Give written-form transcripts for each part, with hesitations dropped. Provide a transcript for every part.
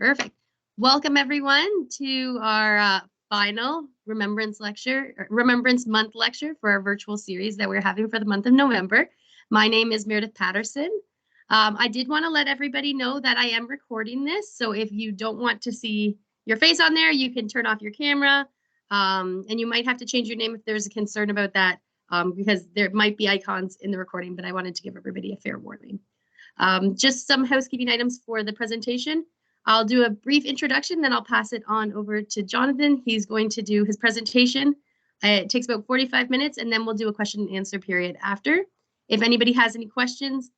Perfect. Welcome everyone to our final Remembrance Month lecture for our virtual series that we're having for the month of November. My name is Meredith Patterson. I did want to let everybody know that I am recording this, so if you don't want to see your face on there, you can turn off your camera, and you might have to change your name if there's a concern about that, because there might be icons in the recording, but I wanted to give everybody a fair warning. Just some housekeeping items for the presentation. I'll do a brief introduction, then I'll pass it on over to Jonathan. He's going to do his presentation. It takes about 45 minutes, and then we'll do a question and answer period after. If anybody has any questions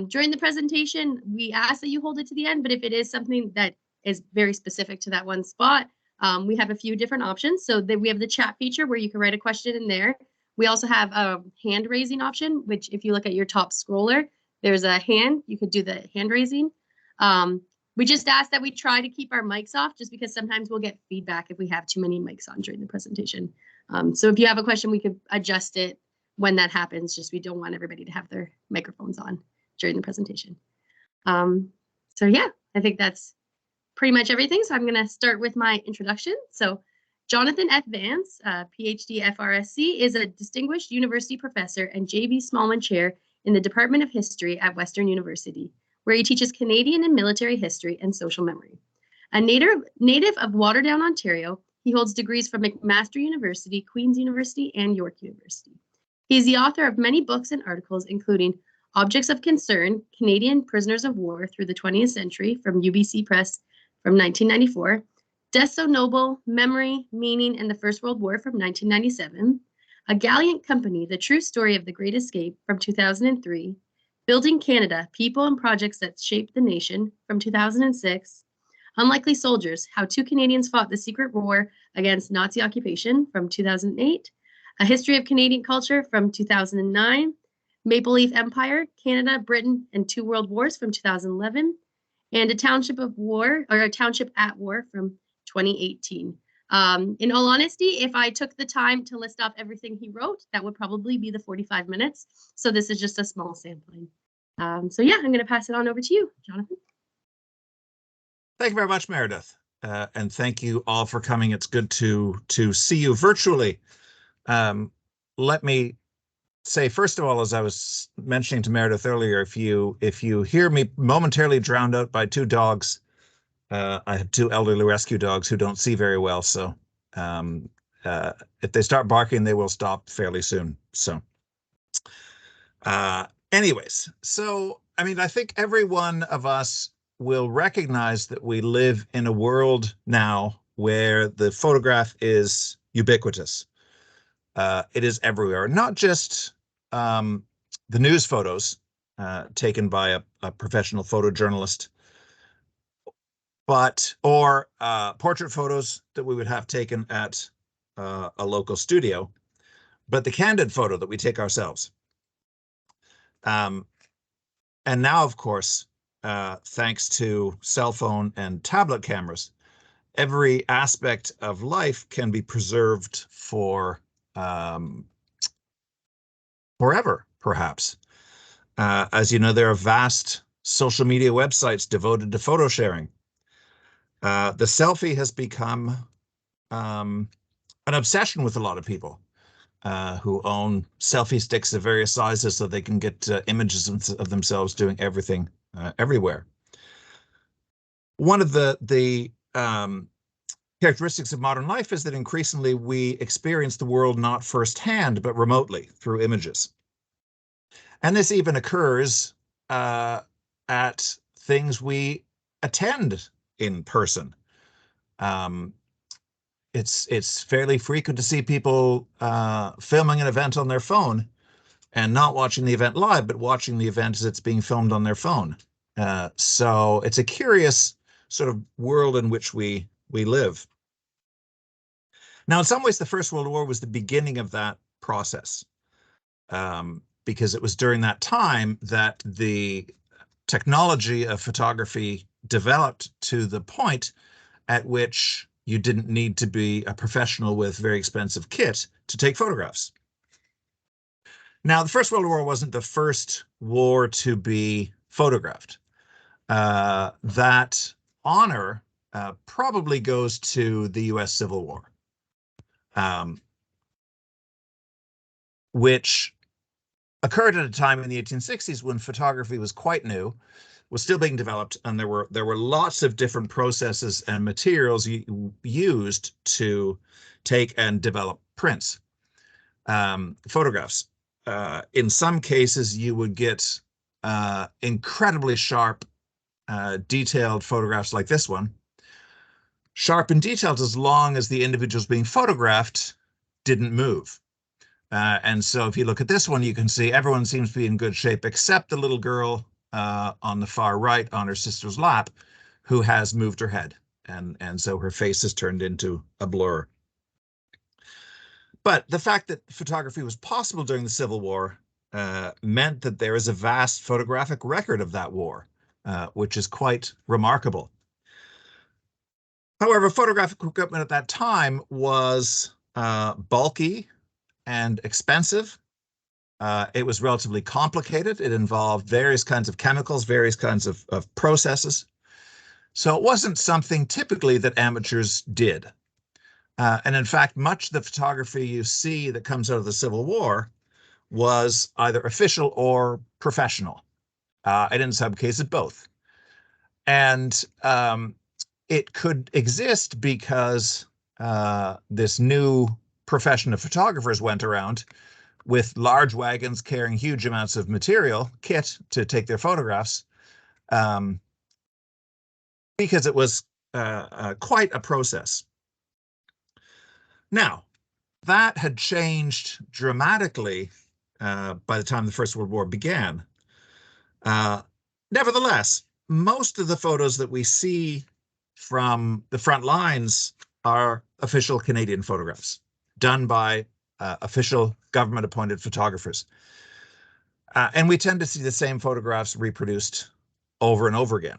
during the presentation, we ask that you hold it to the end, but if it is something that is very specific to that one spot, we have a few different options. So we have the chat feature where you can write a question in there. We also have a hand raising option, which if you look at your top scroller, there's a hand. You could do the hand raising. We just ask that we try to keep our mics off just because sometimes we'll get feedback if we have too many mics on during the presentation. So if you have a question, we could adjust it when that happens. Just we don't want everybody to have their microphones on during the presentation. So yeah, I think that's pretty much everything. So I'm going to start with my introduction. So Jonathan F. Vance, PhD FRSC, is a distinguished university professor and J.B. Smallman Chair in the Department of History at Western University, where he teaches Canadian and military history and social memory. A native of Waterdown, Ontario, he holds degrees from McMaster University, Queen's University, and York University. He is the author of many books and articles, including Objects of Concern, Canadian Prisoners of War Through the 20th Century from UBC Press from 1994, Death So Noble, Memory, Meaning, and the First World War from 1997, A Gallant Company, The True Story of the Great Escape from 2003, Building Canada, People and Projects That Shaped the Nation from 2006, Unlikely Soldiers, How Two Canadians Fought the Secret War Against Nazi Occupation from 2008, A History of Canadian Culture from 2009, Maple Leaf Empire, Canada, Britain, and Two World Wars from 2011, and A Township at War from 2018. In all honesty, if I took the time to list off everything he wrote, that would probably be the 45 minutes. So this is just a small sampling. So yeah, I'm going to pass it on over to you, Jonathan. Thank you very much, Meredith. And thank you all for coming. It's good to see you virtually. Let me say, first of all, as I was mentioning to Meredith earlier, if you hear me momentarily drowned out by two dogs, I have two elderly rescue dogs who don't see very well, so if they start barking, they will stop fairly soon. So anyways, so I mean, I think every one of us will recognize that we live in a world now where the photograph is ubiquitous. It is everywhere, not just the news photos taken by a professional photojournalist, or portrait photos that we would have taken at a local studio, but the candid photo that we take ourselves. And now, of course, thanks to cell phone and tablet cameras, every aspect of life can be preserved for forever, perhaps. As you know, there are vast social media websites devoted to photo sharing. The selfie has become an obsession with a lot of people who own selfie sticks of various sizes so they can get images of themselves doing everything everywhere. One of the characteristics of modern life is that increasingly we experience the world not firsthand, but remotely through images. And this even occurs at things we attend in person. It's fairly frequent to see people filming an event on their phone and not watching the event live, but watching the event as it's being filmed on their phone. So it's a curious sort of world in which we live. Now, in some ways, the First World War was the beginning of that process, because it was during that time that the technology of photography developed to the point at which you didn't need to be a professional with very expensive kit to take photographs. Now, the First World War wasn't the first war to be photographed. That honor probably goes to the U.S. Civil War, which occurred at a time in the 1860s when photography was quite new, was still being developed, and there were lots of different processes and materials used to take and develop prints, photographs. In some cases, you would get incredibly sharp, detailed photographs like this one. Sharp and detailed as long as the individuals being photographed didn't move. And so if you look at this one, you can see everyone seems to be in good shape except the little girl on the far right on her sister's lap, who has moved her head. And so her face is turned into a blur. But the fact that photography was possible during the Civil War meant that there is a vast photographic record of that war, which is quite remarkable. However, photographic equipment at that time was bulky and expensive. It was relatively complicated. It involved various kinds of chemicals, various kinds of processes. So it wasn't something typically that amateurs did. And in fact, much of the photography you see that comes out of the Civil War was either official or professional, and in some cases, both. And it could exist because this new profession of photographers went around with large wagons carrying huge amounts of material, kit, to take their photographs, because it was quite a process. Now, that had changed dramatically by the time the First World War began. Nevertheless, most of the photos that we see from the front lines are official Canadian photographs done by official government-appointed photographers. And we tend to see the same photographs reproduced over and over again.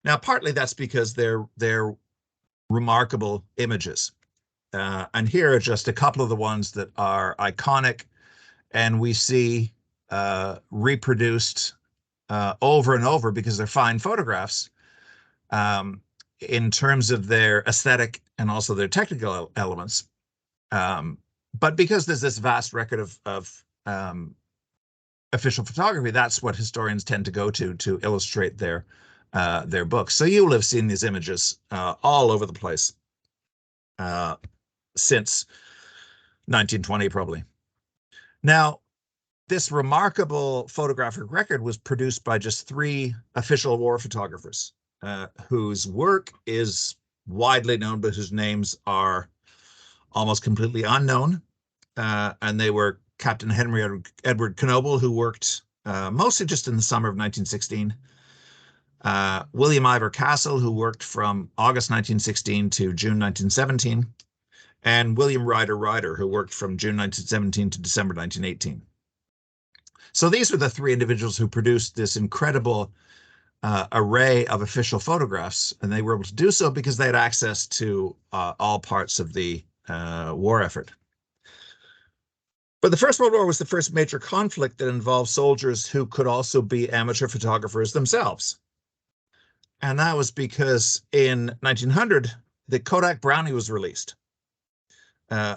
Now, partly that's because they're remarkable images. And here are just a couple of the ones that are iconic, and we see reproduced over and over because they're fine photographs in terms of their aesthetic and also their technical elements. But because there's this vast record of official photography, that's what historians tend to go to illustrate their books. So you will have seen these images all over the place since 1920, probably. Now, this remarkable photographic record was produced by just 3 official war photographers whose work is widely known, but whose names are almost completely unknown. And they were Captain Henry Edward Knoble, who worked mostly just in the summer of 1916. William Ivor Castle, who worked from August 1916 to June 1917. And William Ryder, who worked from June 1917 to December 1918. So these were the 3 individuals who produced this incredible array of official photographs, and they were able to do so because they had access to all parts of the war effort. But the First World War was the first major conflict that involved soldiers who could also be amateur photographers themselves. And that was because in 1900, the Kodak Brownie was released,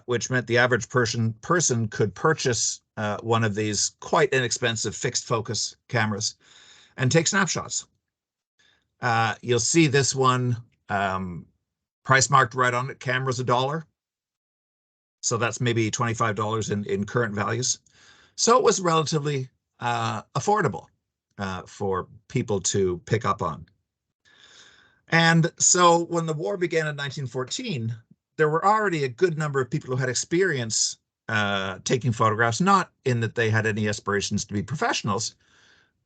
which meant the average person could purchase one of these quite inexpensive fixed focus cameras and take snapshots. You'll see this one price marked right on it. Camera's $1. So that's maybe $25 in current values. So it was relatively affordable for people to pick up on. And so when the war began in 1914, there were already a good number of people who had experience taking photographs, not in that they had any aspirations to be professionals.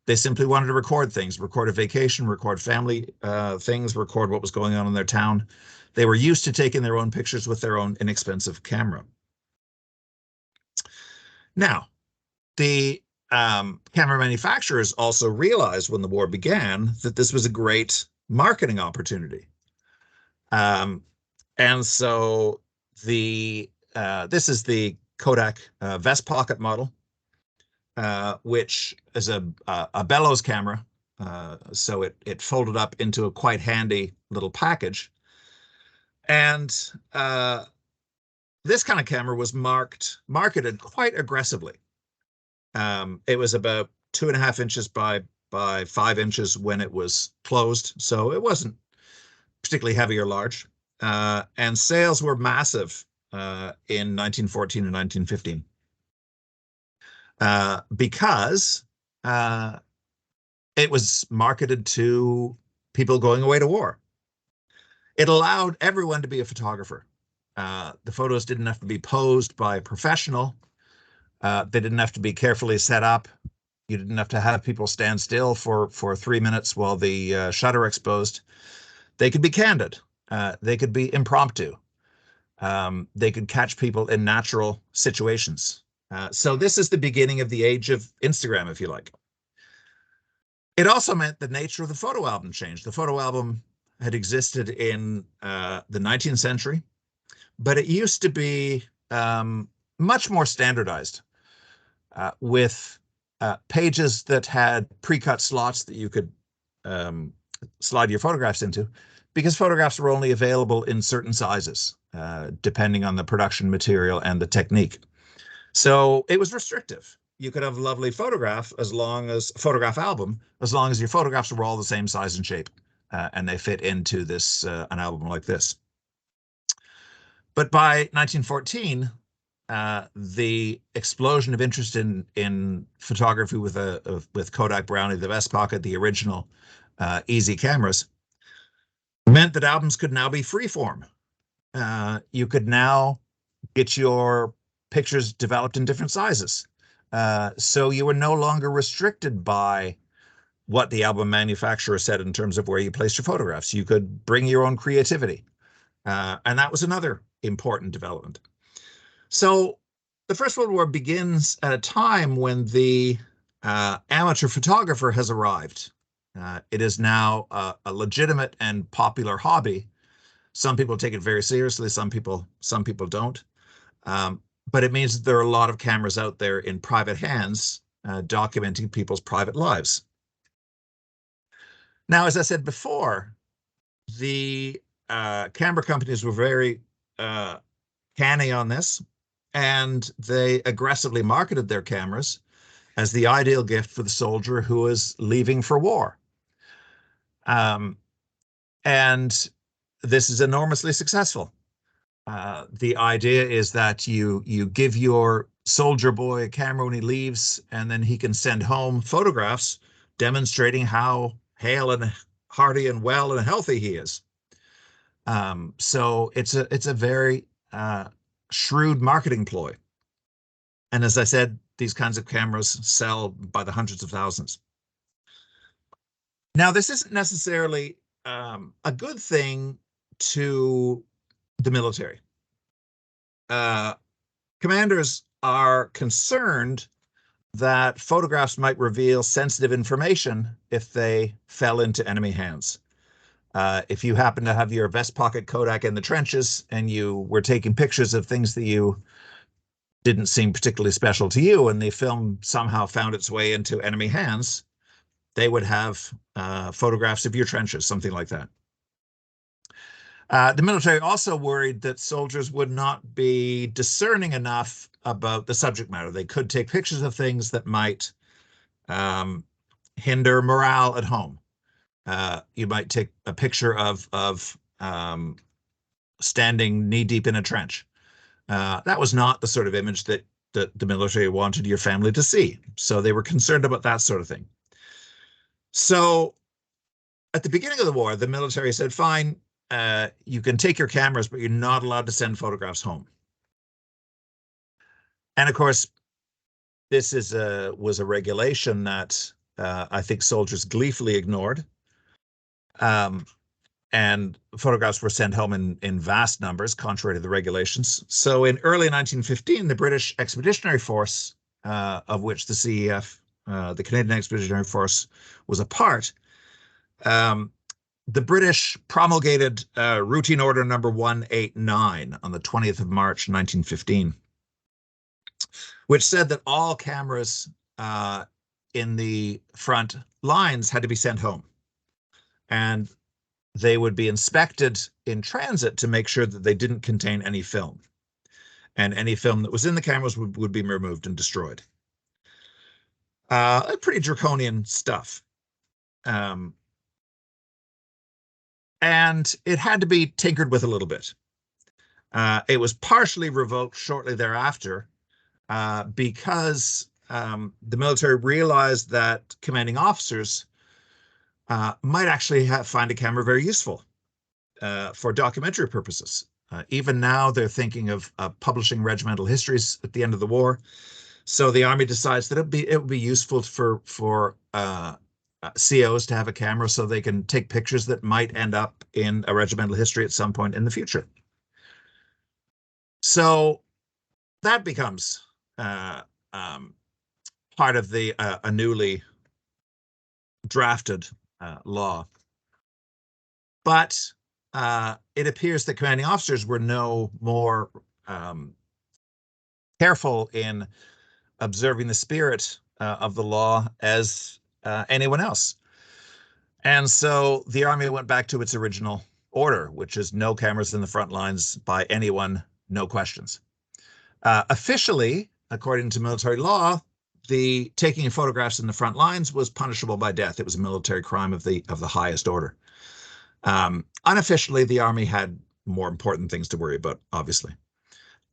They simply wanted to record things, record a vacation, record family things, record what was going on in their town. They were used to taking their own pictures with their own inexpensive camera. Now, the camera manufacturers also realized when the war began that this was a great marketing opportunity. And so this is the Kodak vest pocket model, which is a bellows camera. So it folded up into a quite handy little package. And this kind of camera was marketed quite aggressively. It was about 2.5 inches by 5 inches when it was closed, so it wasn't particularly heavy or large. And sales were massive in 1914 and 1915 because it was marketed to people going away to war. It allowed everyone to be a photographer. The photos didn't have to be posed by a professional. They didn't have to be carefully set up. You didn't have to have people stand still for 3 minutes while the shutter exposed. They could be candid. They could be impromptu. They could catch people in natural situations. So this is the beginning of the age of Instagram, if you like. It also meant the nature of the photo album changed. The photo album had existed in the 19th century, but it used to be much more standardized with pages that had pre-cut slots that you could slide your photographs into, because photographs were only available in certain sizes, depending on the production material and the technique. So it was restrictive. You could have a lovely photograph album, as long as your photographs were all the same size and shape, and they fit into this an album like this. But by 1914, the explosion of interest in photography with Kodak Brownie, the Vest Pocket, the original easy cameras, meant that albums could now be freeform. You could now get your pictures developed in different sizes. So you were no longer restricted by what the album manufacturer said in terms of where you placed your photographs. You could bring your own creativity. And that was another important development. So the First World War begins at a time when the amateur photographer has arrived. It is now a legitimate and popular hobby. Some people take it very seriously. Some people don't. But it means that there are a lot of cameras out there in private hands documenting people's private lives. Now, as I said before, the camera companies were very canny on this, and they aggressively marketed their cameras as the ideal gift for the soldier who is leaving for war. And this is enormously successful. The idea is that you give your soldier boy a camera when he leaves, and then he can send home photographs demonstrating how hale and hearty and well and healthy he is. So it's a very shrewd marketing ploy. And as I said, these kinds of cameras sell by the hundreds of thousands. Now, this isn't necessarily a good thing to the military. Commanders are concerned that photographs might reveal sensitive information if they fell into enemy hands. If you happen to have your vest pocket Kodak in the trenches and you were taking pictures of things that you didn't seem particularly special to you, and the film somehow found its way into enemy hands, they would have photographs of your trenches, something like that. The military also worried that soldiers would not be discerning enough about the subject matter. They could take pictures of things that might hinder morale at home. You might take a picture of standing knee deep in a trench. That was not the sort of image that the military wanted your family to see. So they were concerned about that sort of thing. So at the beginning of the war, the military said, fine, you can take your cameras, but you're not allowed to send photographs home. And of course, this was a regulation that I think soldiers gleefully ignored. And photographs were sent home in vast numbers, contrary to the regulations. So in early 1915, the British Expeditionary Force, of which the CEF, the Canadian Expeditionary Force, was a part, the British promulgated Routine Order number 189 on the 20th of March, 1915, which said that all cameras in the front lines had to be sent home, and they would be inspected in transit to make sure that they didn't contain any film, and any film that was in the cameras would be removed and destroyed. Pretty draconian stuff. And it had to be tinkered with a little bit. It was partially revoked shortly thereafter because the military realized that commanding officers might actually find a camera very useful for documentary purposes. Even now, they're thinking of publishing regimental histories at the end of the war. So the Army decides that it would be useful for COs to have a camera so they can take pictures that might end up in a regimental history at some point in the future. So that becomes part of a newly drafted law. But it appears that commanding officers were no more careful in observing the spirit of the law as anyone else. And so the Army went back to its original order, which is no cameras in the front lines by anyone, no questions. Officially, according to military law, the taking of photographs in the front lines was punishable by death. It was a military crime of the highest order. Unofficially, the Army had more important things to worry about, obviously.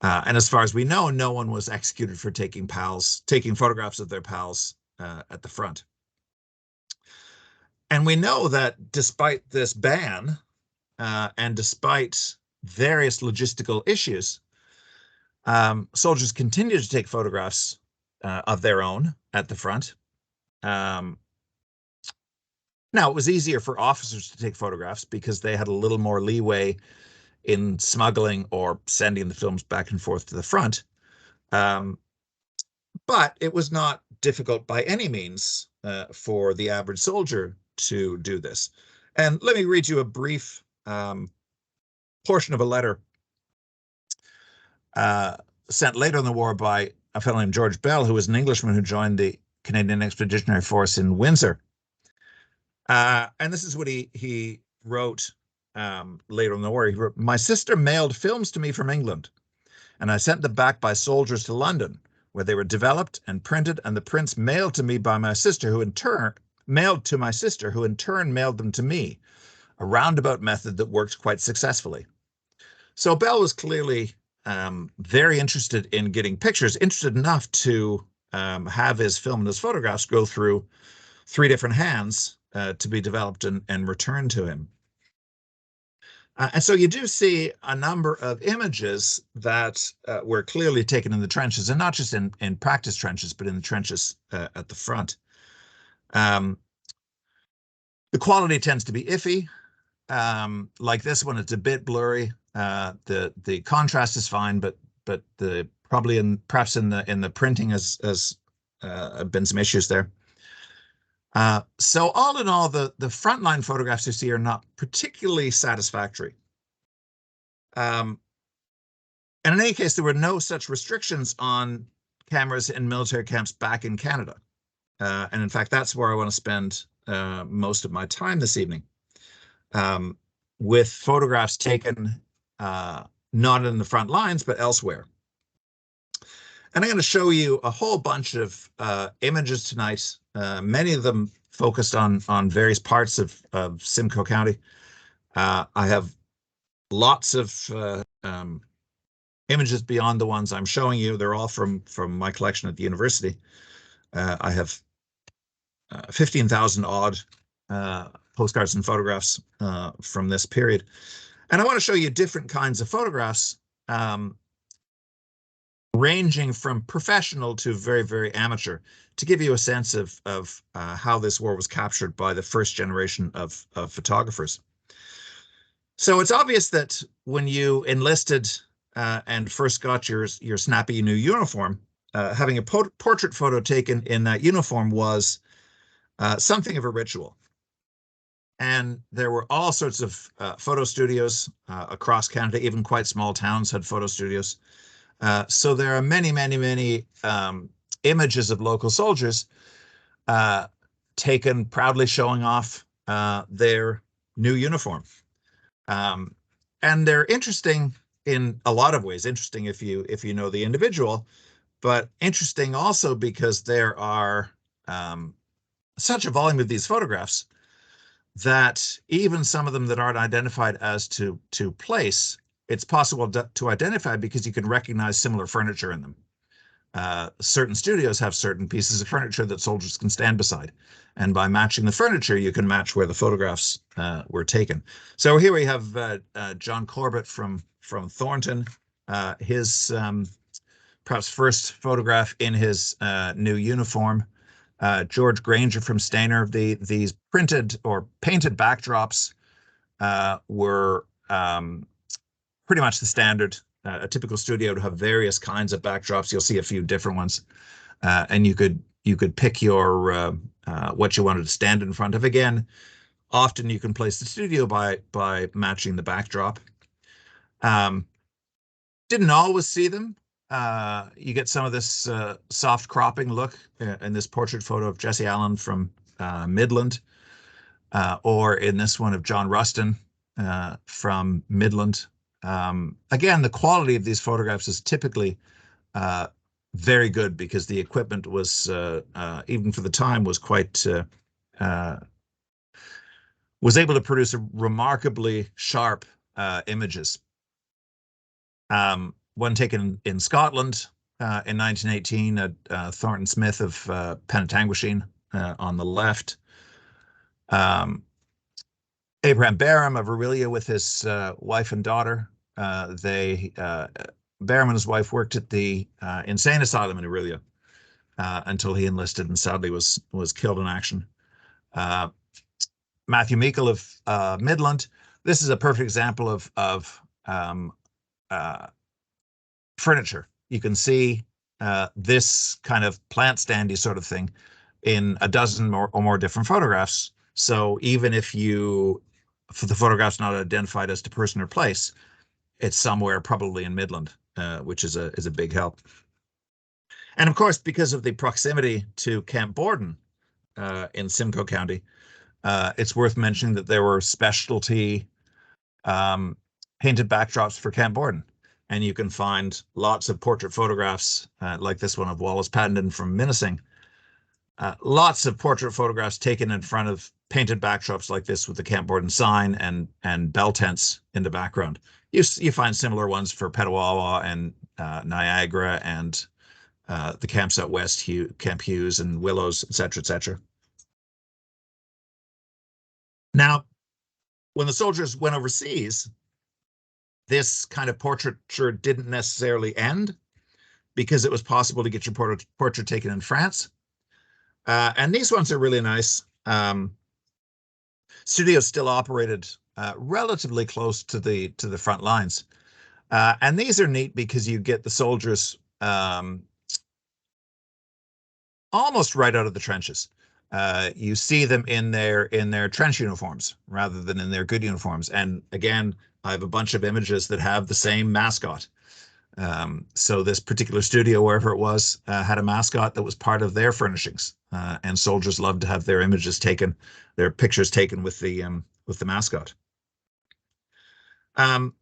And as far as we know, no one was executed for taking photographs of their pals at the front. And we know that despite this ban, and despite various logistical issues, soldiers continued to take photographs of their own at the front. Now, it was easier for officers to take photographs because they had a little more leeway in smuggling or sending the films back and forth to the front. But it was not difficult by any means for the average soldier to do this. And let me read you a brief portion of a letter sent later in the war by a fellow named George Bell, who was an Englishman who joined the Canadian Expeditionary Force in Windsor. And this is what he wrote later in the war. He wrote, "My sister mailed films to me from England, and I sent them back by soldiers to London, where they were developed and printed, and the prints mailed to me by my sister, who in turn mailed to my sister, who in turn mailed them to me, a roundabout method that worked quite successfully." So Bell was clearly very interested in getting pictures, interested enough to have his film and his photographs go through 3 different hands to be developed and returned to him. And so you do see a number of images that were clearly taken in the trenches, and not just in practice trenches, but in the trenches at the front. The quality tends to be iffy. Like this one, it's a bit blurry. The contrast is fine, but perhaps in the printing has been some issues there. So all in all, the frontline photographs you see are not particularly satisfactory. And in any case, there were no such restrictions on cameras in military camps back in Canada. And in fact, that's where I want to spend most of my time this evening, with photographs taken not in the front lines, but elsewhere. And I'm going to show you a whole bunch of images tonight, many of them focused on various parts of Simcoe County. I have lots of images beyond the ones I'm showing you. They're all from my collection at the university. I have 15,000 odd postcards and photographs from this period. And I want to show you different kinds of photographs, ranging from professional to very, very amateur, to give you a sense of how this war was captured by the first generation of photographers. So it's obvious that when you enlisted and first got your snappy new uniform, having a portrait photo taken in that uniform was something of a ritual. And there were all sorts of photo studios across Canada. Even quite small towns had photo studios. So there are many, many, many images of local soldiers taken proudly showing off their new uniform. And they're interesting in a lot of ways. Interesting if you know the individual, but interesting also because there are such a volume of these photographs that even some of them that aren't identified as to place, it's possible to identify because you can recognize similar furniture in them. Certain studios have certain pieces of furniture that soldiers can stand beside. And by matching the furniture, you can match where the photographs were taken. So here we have John Corbett from Thornton, his perhaps first photograph in his new uniform. George Granger from Stainer. These printed or painted backdrops were pretty much the standard. A typical studio would have various kinds of backdrops. You'll see a few different ones, and you could pick your what you wanted to stand in front of. Again, often you can place the studio by matching the backdrop. Didn't always see them. You get some of this soft cropping look in this portrait photo of Jesse Allen from Midland, or in this one of John Rustin from Midland. Again, the quality of these photographs is typically very good because the equipment was, even for the time, was quite, was able to produce remarkably sharp images. One taken in Scotland in 1918, Thornton Smith of Penetanguishene on the left. Abraham Barham of Orillia with his wife and daughter. Barham and his wife worked at the insane asylum in Orillia until he enlisted and sadly was killed in action. Matthew Meikle of Midland. This is a perfect example of furniture. You can see this kind of plant standy sort of thing in a dozen or more different photographs. So even if the photograph's not identified as to person or place, it's somewhere probably in Midland, which is a big help. And of course, because of the proximity to Camp Borden in Simcoe County, it's worth mentioning that there were specialty painted backdrops for Camp Borden. And you can find lots of portrait photographs like this one of Wallace Paddington from Minising. Lots of portrait photographs taken in front of painted backdrops like this with the Camp Borden sign and bell tents in the background. You find similar ones for Petawawa and Niagara and the camps out west, Camp Hughes and Willows, etc., etc. Now, when the soldiers went overseas, this kind of portraiture didn't necessarily end because it was possible to get your portrait taken in France. And these ones are really nice. Studios still operated relatively close to the front lines. And these are neat because you get the soldiers almost right out of the trenches. You see them in their trench uniforms rather than in their good uniforms. And again, I have a bunch of images that have the same mascot. So this particular studio, wherever it was, had a mascot that was part of their furnishings, and soldiers loved to have their images taken, their pictures taken with the mascot. And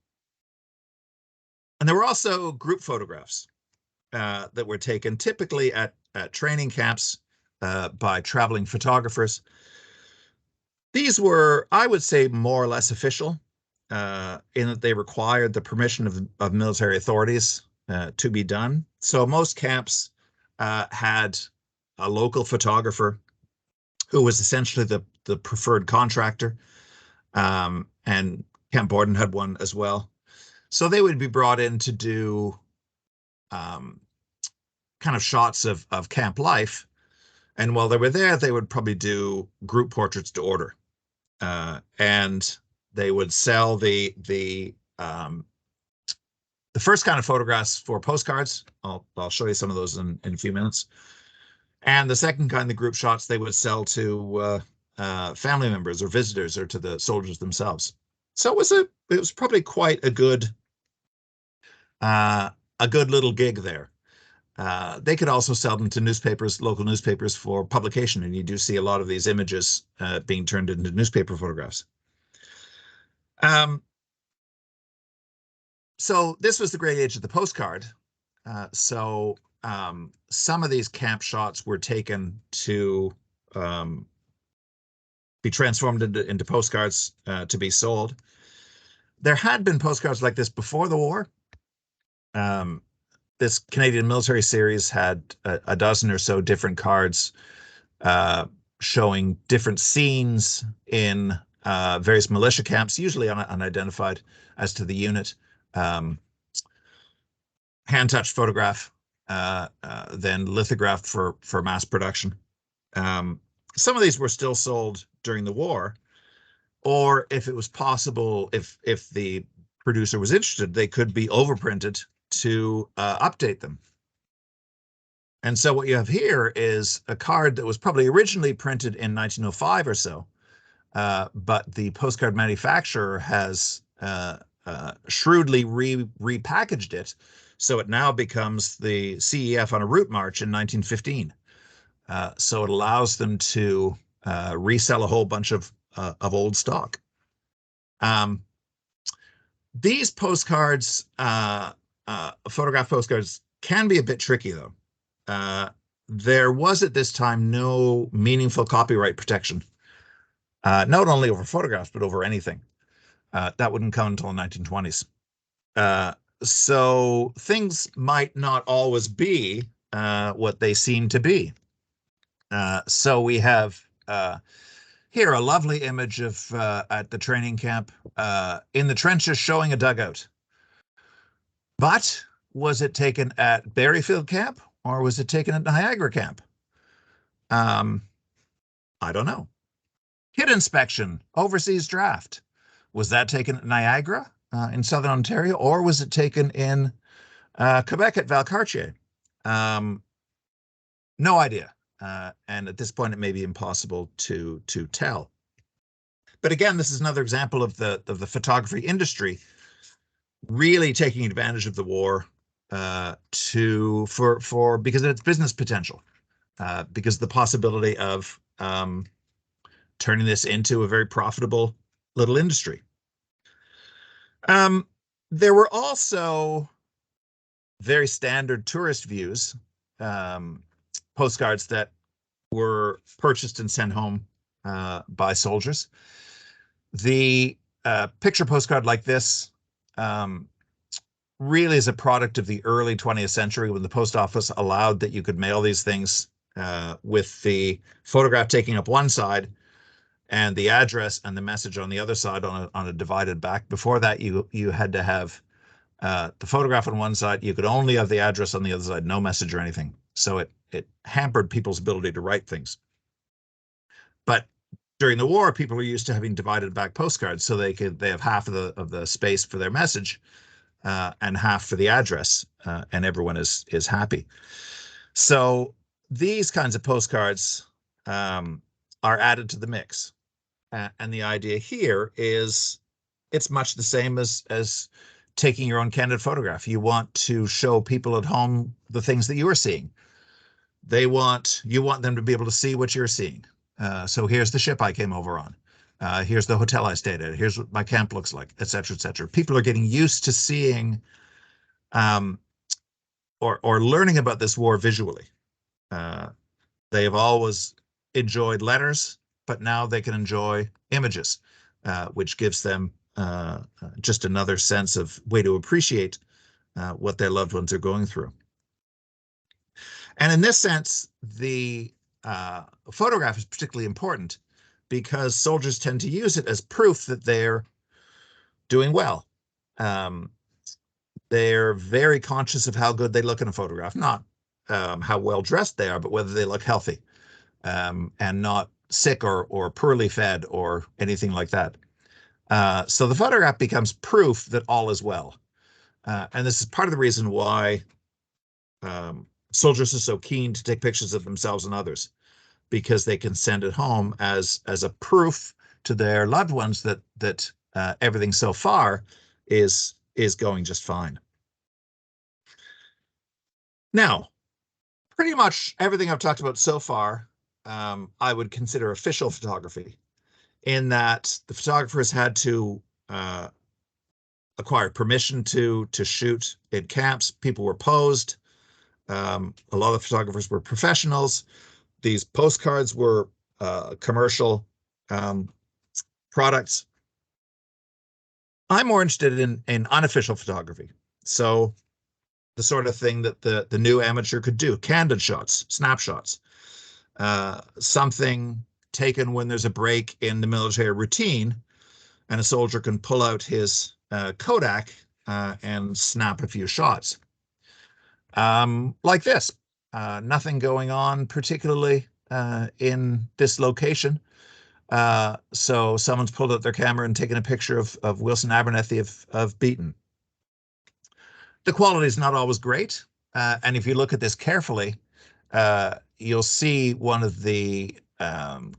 there were also group photographs that were taken, typically at training camps by traveling photographers. These were, I would say, more or less official. In that they required the permission of military authorities to be done. So most camps had a local photographer who was essentially the preferred contractor, and Camp Borden had one as well. So they would be brought in to do kind of shots of camp life. And while they were there, they would probably do group portraits to order. And they would sell the first kind of photographs for postcards. I'll show you some of those in a few minutes. And the second kind of group shots they would sell to family members or visitors or to the soldiers themselves. So it was probably quite a good little gig there. They could also sell them to newspapers, local newspapers, for publication, and you do see a lot of these images being turned into newspaper photographs. So this was the great age of the postcard. Some of these camp shots were taken to be transformed into postcards to be sold. There had been postcards like this before the war. This Canadian military series had a dozen or so different cards showing different scenes in various militia camps, usually unidentified as to the unit. Hand-touched photograph, then lithographed for mass production. Some of these were still sold during the war, or if it was possible, if the producer was interested, they could be overprinted to update them. And so what you have here is a card that was probably originally printed in 1905 or so, but the postcard manufacturer has shrewdly repackaged it, so it now becomes the CEF on a route march in 1915. So it allows them to resell a whole bunch of old stock. These postcards, photograph postcards, can be a bit tricky, though. There was at this time no meaningful copyright protection, not only over photographs, but over anything. That wouldn't come until the 1920s. So things might not always be what they seem to be. So we have here a lovely image of at the training camp in the trenches showing a dugout. But was it taken at Berryfield Camp or was it taken at Niagara Camp? I don't know. Hit inspection, overseas draft. Was that taken at Niagara in Southern Ontario, or was it taken in Quebec at Valcartier? No idea. And at this point, it may be impossible to tell. But again, this is another example of the photography industry really taking advantage of the war because of its business potential, because of the possibility of turning this into a very profitable little industry. There were also very standard tourist views, postcards that were purchased and sent home by soldiers. The picture postcard like this really is a product of the early 20th century, when the post office allowed that you could mail these things with the photograph taking up one side and the address and the message on the other side on a divided back. Before that, you had to have the photograph on one side. You could only have the address on the other side, no message or anything. So it hampered people's ability to write things. But during the war, people were used to having divided back postcards, so they have half of the space for their message and half for the address, and everyone is happy. So these kinds of postcards are added to the mix. And the idea here is it's much the same as taking your own candid photograph. You want to show people at home the things that you are seeing. You want them to be able to see what you're seeing. So here's the ship I came over on. Here's the hotel I stayed at. Here's what my camp looks like, et cetera, et cetera. People are getting used to seeing or learning about this war visually. They have always enjoyed letters, but now they can enjoy images, which gives them just another sense of way to appreciate what their loved ones are going through. And in this sense, the photograph is particularly important because soldiers tend to use it as proof that they're doing well. They're very conscious of how good they look in a photograph, not how well dressed they are, but whether they look healthy and not sick or poorly fed or anything like that. So the photograph becomes proof that all is well. And this is part of the reason why soldiers are so keen to take pictures of themselves and others, because they can send it home as a proof to their loved ones that everything so far is going just fine. Now, pretty much everything I've talked about so far, I would consider official photography, in that the photographers had to acquire permission to shoot in camps. People were posed. A lot of photographers were professionals. These postcards were commercial products. I'm more interested in unofficial photography. So the sort of thing that the new amateur could do, candid shots, snapshots, something taken when there's a break in the military routine and a soldier can pull out his Kodak and snap a few shots. Like this, nothing going on particularly in this location. So someone's pulled out their camera and taken a picture of Wilson Abernethy of Beaton. The quality is not always great. And if you look at this carefully, you'll see one of the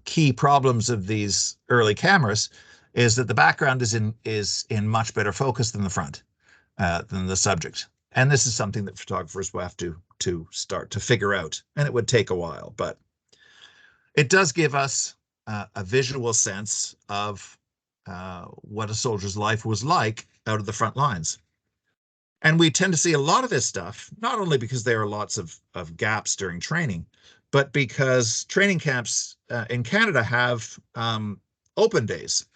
key problems of these early cameras is that the background is in much better focus than the front, than the subject. And this is something that photographers will have to start to figure out. And it would take a while, but it does give us a visual sense of what a soldier's life was like out of the front lines. And we tend to see a lot of this stuff, not only because there are lots of gaps during training, but because training camps in Canada have open days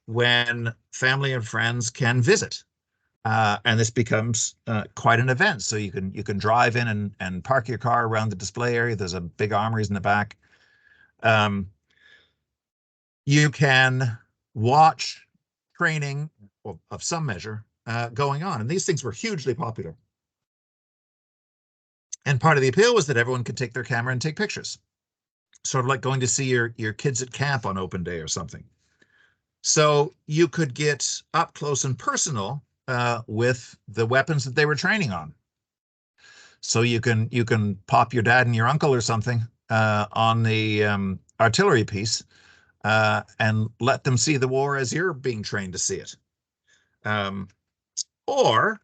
when family and friends can visit. And this becomes quite an event. So you can drive in and park your car around the display area. There's a big armories in the back. You can watch training of some measure going on. And these things were hugely popular. And part of the appeal was that everyone could take their camera and take pictures. Sort of like going to see your kids at camp on open day or something. So you could get up close and personal with the weapons that they were training on. So you can pop your dad and your uncle or something on the artillery piece and let them see the war as you're being trained to see it. Or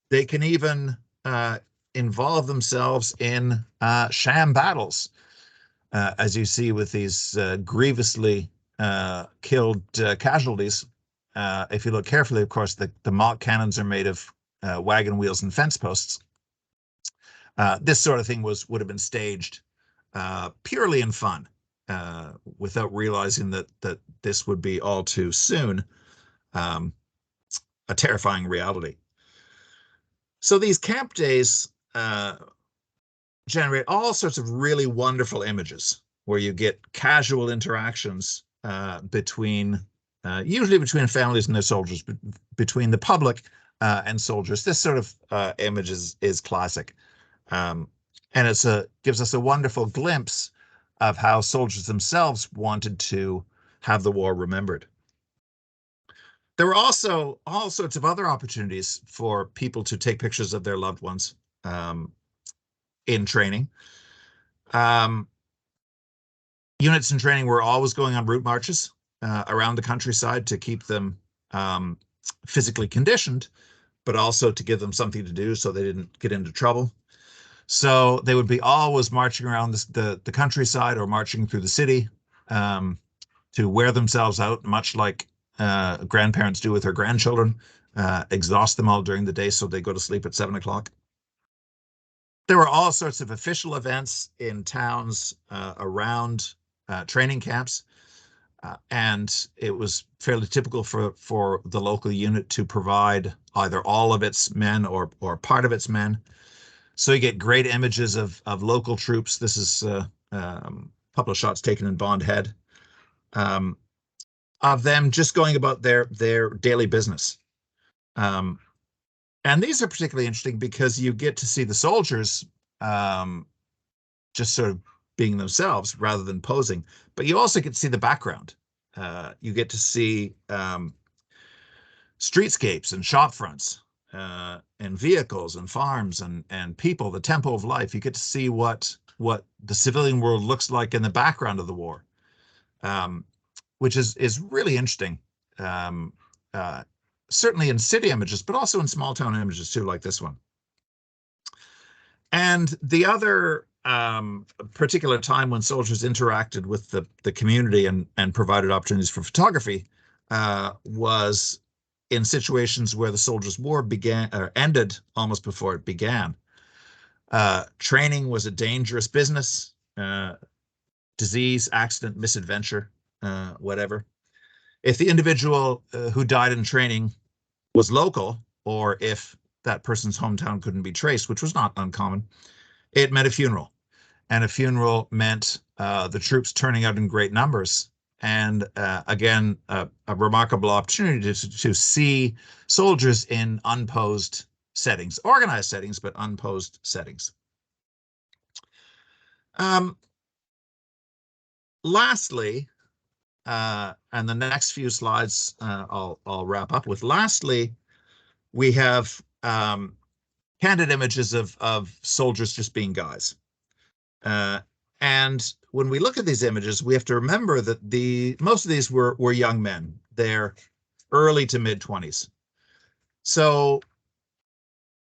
they can even involve themselves in sham battles, as you see with these grievously killed casualties. If you look carefully, of course, the mock cannons are made of wagon wheels and fence posts. This sort of thing would have been staged purely in fun, without realizing that this would be all too soon a terrifying reality. So these camp days generate all sorts of really wonderful images where you get casual interactions usually between families and their soldiers, but between the public and soldiers. This sort of image is classic. And gives us a wonderful glimpse of how soldiers themselves wanted to have the war remembered. There were also all sorts of other opportunities for people to take pictures of their loved ones in training. Units in training were always going on route marches around the countryside to keep them physically conditioned, but also to give them something to do so they didn't get into trouble. So they would be always marching around the countryside or marching through the city to wear themselves out, much like grandparents do with their grandchildren, exhaust them all during the day so they go to sleep at 7 o'clock. There were all sorts of official events in towns around training camps, and it was fairly typical for the local unit to provide either all of its men or part of its men. So you get great images of local troops. This is a couple of shots taken in Bond Head of them just going about their daily business. And these are particularly interesting because you get to see the soldiers just sort of being themselves rather than posing, but you also get to see the background. You get to see streetscapes and shop fronts and vehicles and farms and people, the tempo of life. You get to see what the civilian world looks like in the background of the war, which is really interesting. Certainly in city images, but also in small town images too, like this one. And the other a particular time when soldiers interacted with the community and provided opportunities for photography was in situations where the soldiers' war began or ended almost before it began. Training was a dangerous business. Disease, accident, misadventure, whatever. If the individual who died in training was local, or if that person's hometown couldn't be traced, which was not uncommon, it meant a funeral. And a funeral meant the troops turning out in great numbers. And again, a remarkable opportunity to see soldiers in unposed settings, organized settings, but unposed settings. Lastly, and the next few slides I'll wrap up with. Lastly, we have candid images of soldiers just being guys. And when we look at these images, we have to remember that most of these were young men. They're early to mid 20s. So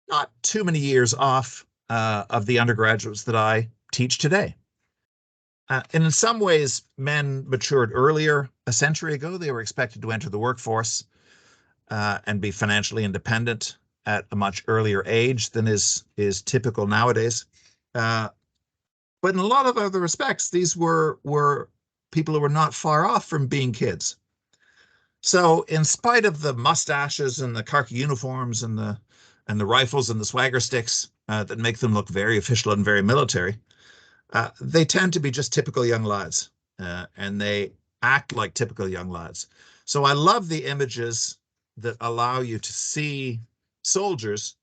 not too many years off of the undergraduates that I teach today. And in some ways, men matured earlier. A century ago, they were expected to enter the workforce and be financially independent at a much earlier age than is typical nowadays. But in a lot of other respects, these were people who were not far off from being kids. So in spite of the mustaches and the khaki uniforms and the rifles and the swagger sticks that make them look very official and very military, they tend to be just typical young lads, and they act like typical young lads. So I love the images that allow you to see soldiers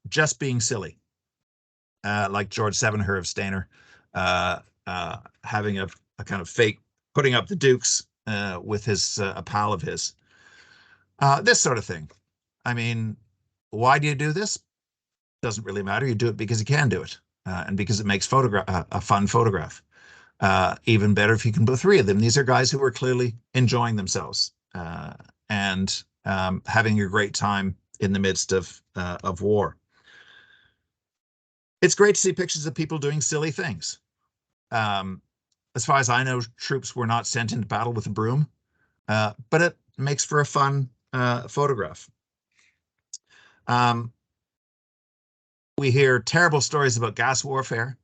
just being silly, like George Sevenher of Stainer, having a kind of fake, putting up the dukes with a pal of his. This sort of thing. I mean, why do you do this? Doesn't really matter. You do it because you can do it. And because it makes a fun photograph. Even better if you can put three of them. These are guys who are clearly enjoying themselves and having a great time in the midst of war. It's great to see pictures of people doing silly things. As far as I know, troops were not sent into battle with a broom, but it makes for a fun photograph. We hear terrible stories about gas warfare.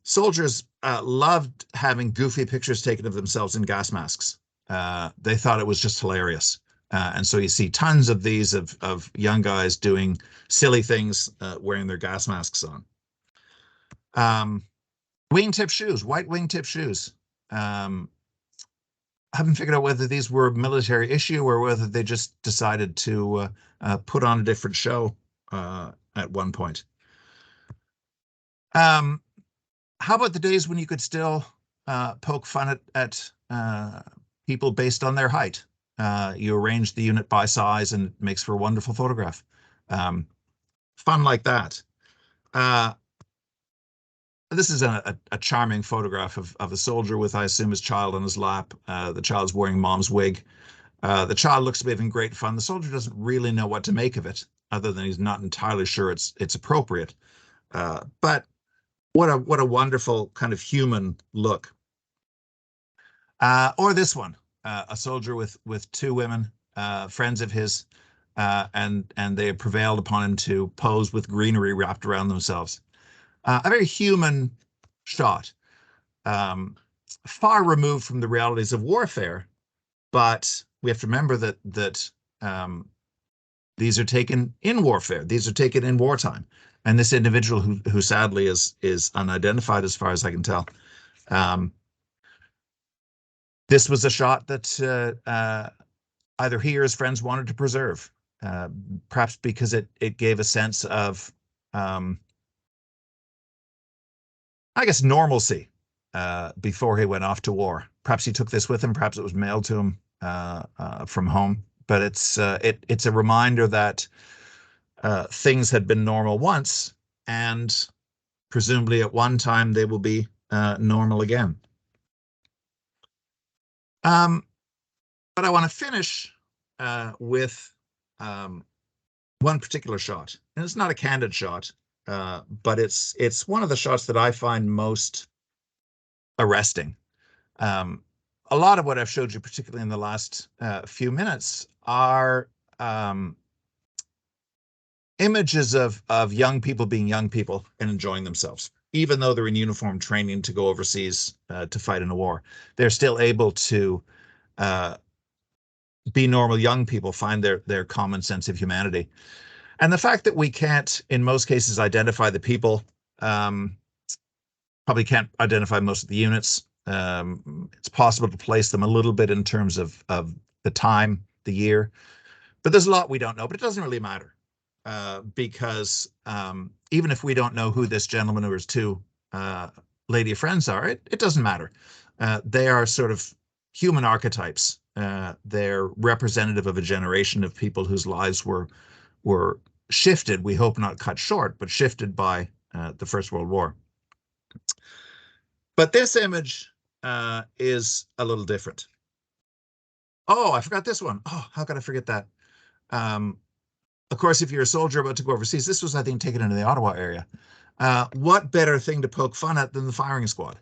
Soldiers loved having goofy pictures taken of themselves in gas masks. They thought it was just hilarious. And so you see tons of these of young guys doing silly things wearing their gas masks on. Wingtip shoes, white wingtip shoes. I haven't figured out whether these were a military issue or whether they just decided to put on a different show at one point. How about the days when you could still poke fun at people based on their height? You arrange the unit by size and it makes for a wonderful photograph. Fun like that. This is a charming photograph of a soldier with, I assume, his child on his lap. The child's wearing mom's wig. The child looks to be having great fun. The soldier doesn't really know what to make of it, other than he's not entirely sure it's appropriate. But what a wonderful kind of human look. Or this one, a soldier with two women, friends of his, and they prevailed upon him to pose with greenery wrapped around themselves. A very human shot, far removed from the realities of warfare, but we have to remember that these are taken in warfare. These are taken in wartime. And this individual who sadly is unidentified as far as I can tell, this was a shot that either he or his friends wanted to preserve, perhaps because it gave a sense of, I guess, normalcy before he went off to war. Perhaps he took this with him. Perhaps it was mailed to him from home. But it's a reminder that things had been normal once, and presumably at one time they will be normal again. But I want to finish with one particular shot. And it's not a candid shot. but it's one of the shots that I find most arresting. A lot of what I've showed you, particularly in the last few minutes, are images of young people being young people and enjoying themselves. Even though they're in uniform training to go overseas to fight in a war, they're still able to be normal young people, find their common sense of humanity. And the fact that we can't, in most cases, identify the people, probably can't identify most of the units. It's possible to place them a little bit in terms of the time, the year, but there's a lot we don't know, but it doesn't really matter. Because even if we don't know who this gentleman or his two lady friends are, it doesn't matter. They are sort of human archetypes. They're representative of a generation of people whose lives were shifted, we hope not cut short, but shifted by the First World War. But this image is a little different. Oh, I forgot this one. Oh, how could I forget that? Of course, if you're a soldier about to go overseas, this was, I think, taken into the Ottawa area. What better thing to poke fun at than the firing squad?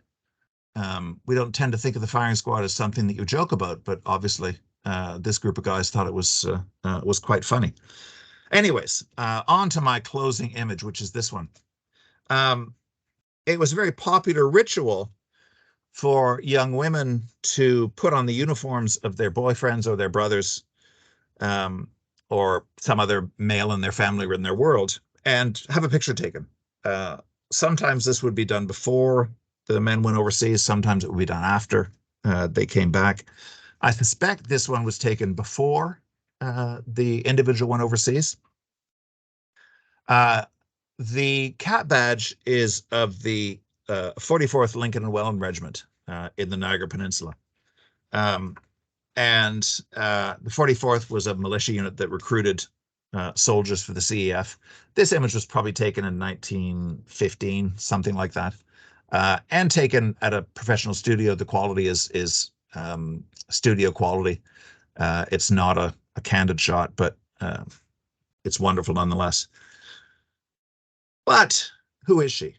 We don't tend to think of the firing squad as something that you joke about, but obviously this group of guys thought it was quite funny. Anyways, on to my closing image, which is this one. It was a very popular ritual for young women to put on the uniforms of their boyfriends or their brothers, or some other male in their family or in their world, and have a picture taken. Sometimes this would be done before the men went overseas. Sometimes it would be done after they came back. I suspect this one was taken before the individual went overseas. The cat badge is of the 44th Lincoln and Welland Regiment in the Niagara Peninsula. And the 44th was a militia unit that recruited soldiers for the CEF. This image was probably taken in 1915, something like that, and taken at a professional studio. The quality is studio quality. It's not a candid shot, but it's wonderful nonetheless. But who is she?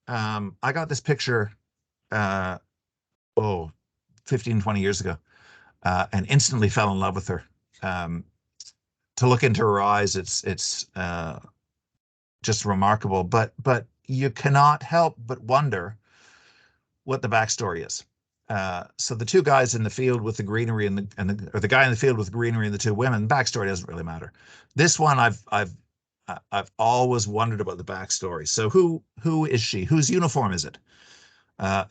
I got this picture, 15, 20 years ago. And instantly fell in love with her. To look into her eyes, it's just remarkable. But you cannot help but wonder what the backstory is. So the two guys in the field with the greenery or the guy in the field with the greenery and the two women, backstory doesn't really matter. This one, I've always wondered about the backstory. So who is she? Whose uniform is it?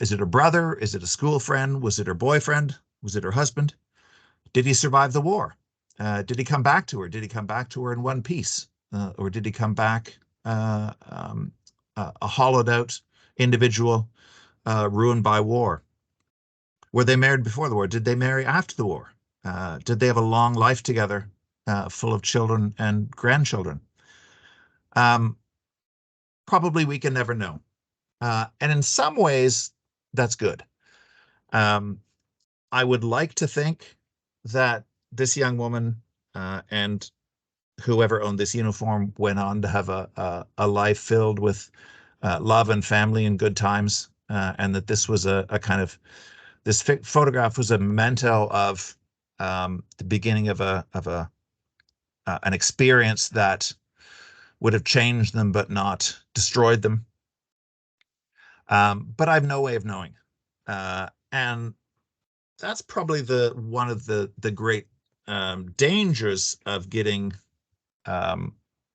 Is it her brother? Is it a school friend? Was it her boyfriend? Was it her husband? Did he survive the war? Did he come back to her? Did he come back to her in one piece? Or did he come back a hollowed out individual ruined by war? Were they married before the war? Did they marry after the war? Did they have a long life together, full of children and grandchildren? Probably we can never know. And in some ways, that's good. I would like to think that this young woman and whoever owned this uniform went on to have a life filled with love and family and good times, and that this was a kind of, this photograph was a memento of the beginning of an experience that would have changed them but not destroyed them. But I have no way of knowing, and that's probably one of the great dangers of getting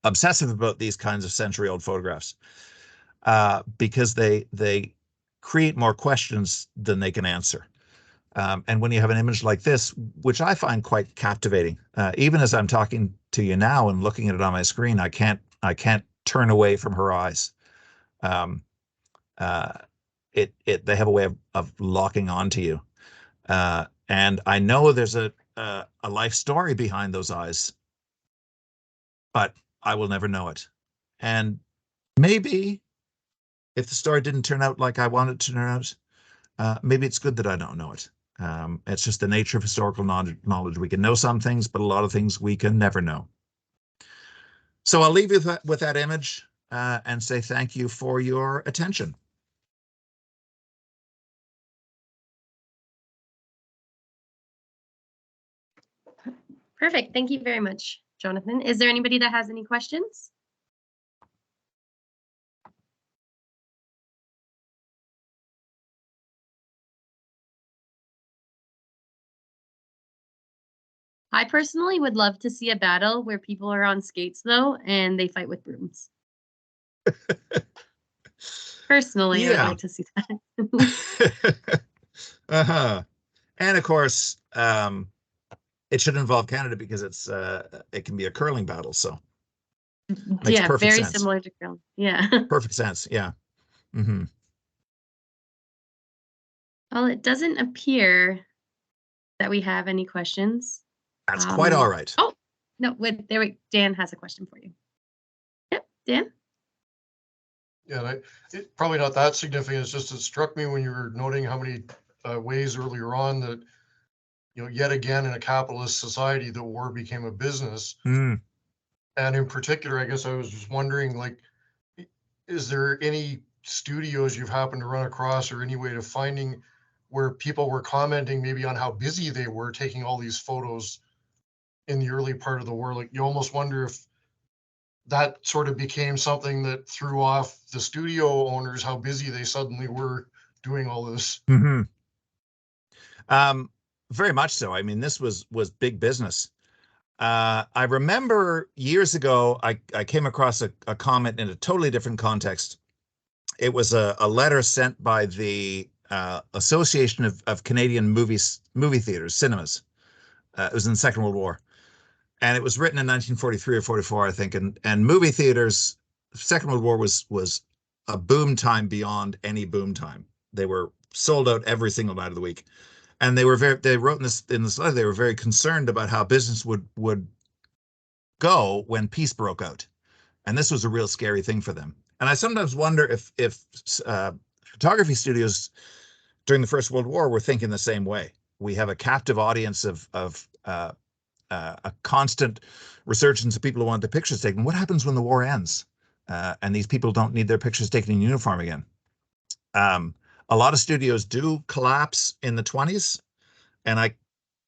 obsessive about these kinds of century-old photographs, because they create more questions than they can answer. And when you have an image like this, which I find quite captivating, even as I'm talking to you now and looking at it on my screen, I can't turn away from her eyes. They have a way of locking onto you. And I know there's a life story behind those eyes, but I will never know it. And maybe if the story didn't turn out like I wanted it to turn out, maybe it's good that I don't know it. It's just the nature of historical knowledge. We can know some things, but a lot of things we can never know. So I'll leave you with that image. and say thank you for your attention. Perfect. Thank you very much, Jonathan. Is there anybody that has any questions? I personally would love to see a battle where people are on skates, though, and they fight with brooms. Personally, I would like to see that. Uh-huh. And of course, it should involve Canada because it can be a curling battle, so makes Yeah, perfect very sense. similar to curling. Yeah. Perfect sense. Yeah. Mm-hmm. Well, it doesn't appear that we have any questions. That's quite all right. Oh, no, wait, Dan has a question for you. Yep, Dan? Yeah, it probably not that significant. It's just it struck me when you were noting how many ways earlier on that, yet again in a capitalist society, the war became a business. Mm. And in particular, I guess I was just wondering, like, is there any studios you've happened to run across or any way to finding where people were commenting maybe on how busy they were taking all these photos in the early part of the war? Like, you almost wonder if that sort of became something that threw off the studio owners, how busy they suddenly were doing all this. Mm-hmm. Very much so. I mean, this was big business. I remember years ago, I came across a comment in a totally different context. It was a letter sent by the Association of Canadian movie theaters, cinemas. It was in the Second World War. And it was written in 1943 or 44, I think. And movie theaters, Second World War was a boom time beyond any boom time. They were sold out every single night of the week. And they wrote in this letter, they were very concerned about how business would go when peace broke out. And this was a real scary thing for them. And I sometimes wonder if photography studios during the First World War were thinking the same way. We have a captive audience of a constant resurgence of people who want their pictures taken. What happens when the war ends and these people don't need their pictures taken in uniform again? A lot of studios do collapse in the 20s, and I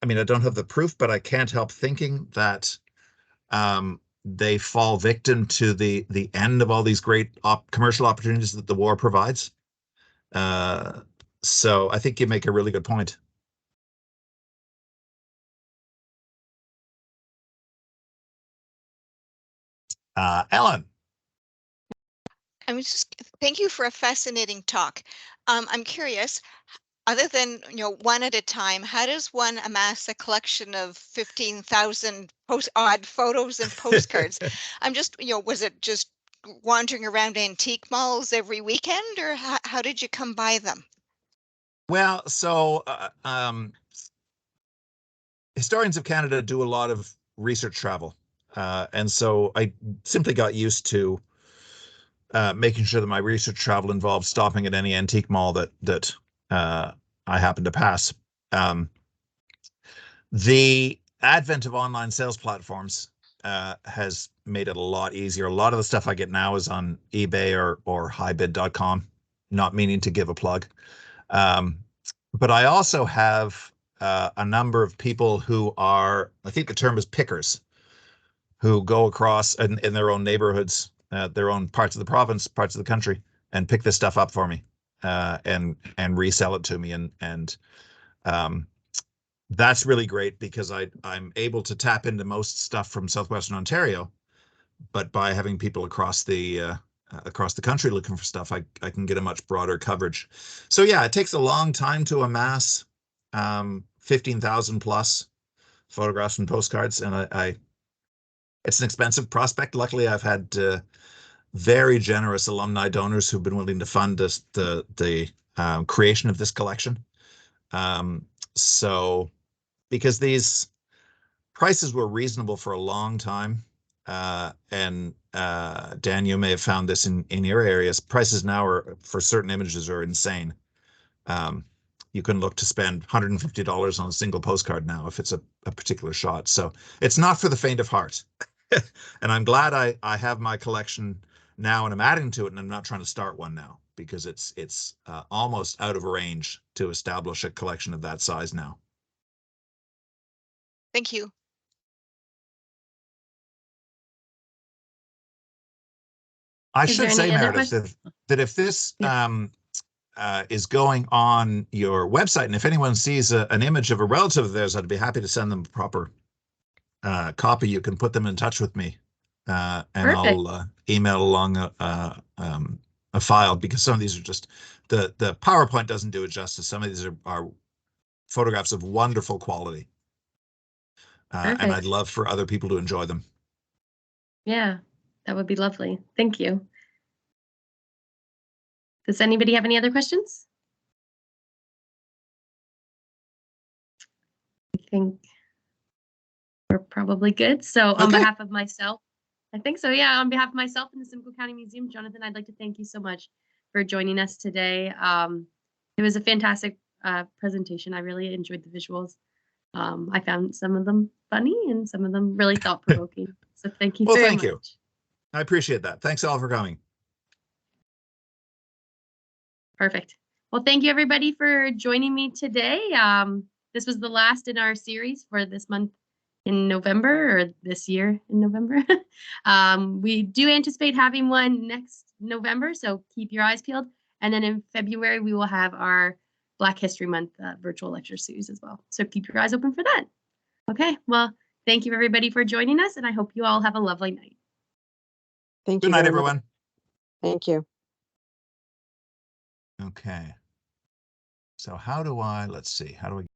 mean, I don't have the proof, but I can't help thinking that they fall victim to the end of all these great commercial opportunities that the war provides. So I think you make a really good point. Ellen. Thank you for a fascinating talk. I'm curious, other than, one at a time, how does one amass a collection of 15,000 odd photos and postcards? I'm just, was it just wandering around antique malls every weekend, or how did you come by them? Well, so historians of Canada do a lot of research travel. And so I simply got used to making sure that my research travel involved stopping at any antique mall that I happened to pass. The advent of online sales platforms has made it a lot easier. A lot of the stuff I get now is on eBay or highbid.com, not meaning to give a plug. But I also have a number of people who are, I think the term is pickers, who go across in their own neighborhoods, their own parts of the province, parts of the country, and pick this stuff up for me and resell it to me. And that's really great because I'm able to tap into most stuff from Southwestern Ontario, but by having people across the country looking for stuff, I can get a much broader coverage. So yeah, it takes a long time to amass 15,000 plus photographs and postcards, and it's an expensive prospect. Luckily, I've had very generous alumni donors who've been willing to fund the creation of this collection. So because these prices were reasonable for a long time, and Dan, you may have found this in your areas. Prices now are for certain images are insane. You can look to spend $150 on a single postcard now if it's a particular shot. So it's not for the faint of heart. And I'm glad I have my collection now, and I'm adding to it, and I'm not trying to start one now because it's almost out of range to establish a collection of that size now. Thank you. I Is there should say, any other Meredith, that if this is going on your website, and if anyone sees an image of a relative of theirs, I'd be happy to send them a proper copy. You can put them in touch with me, and Perfect. I'll email along a file, because some of these are just, the PowerPoint doesn't do it justice. Some of these are photographs of wonderful quality, and I'd love for other people to enjoy them. Yeah, that would be lovely. Thank you. Does anybody have any other questions? I think we're probably good. So on behalf of myself, I think so, yeah, on behalf of myself and the Simcoe County Museum, Jonathan, I'd like to thank you so much for joining us today. It was a fantastic presentation. I really enjoyed the visuals. I found some of them funny and some of them really thought-provoking. So thank you very much. You. I appreciate that. Thanks all for coming. Perfect. Well, thank you everybody for joining me today. This was the last in our series for this month in November, or this year in November. We do anticipate having one next November, so keep your eyes peeled. And then in February, we will have our Black History Month virtual lecture series as well. So keep your eyes open for that. Okay, well, thank you everybody for joining us, and I hope you all have a lovely night. Thank you. Good night, everyone. Thank you. Okay. So how do let's see, how do we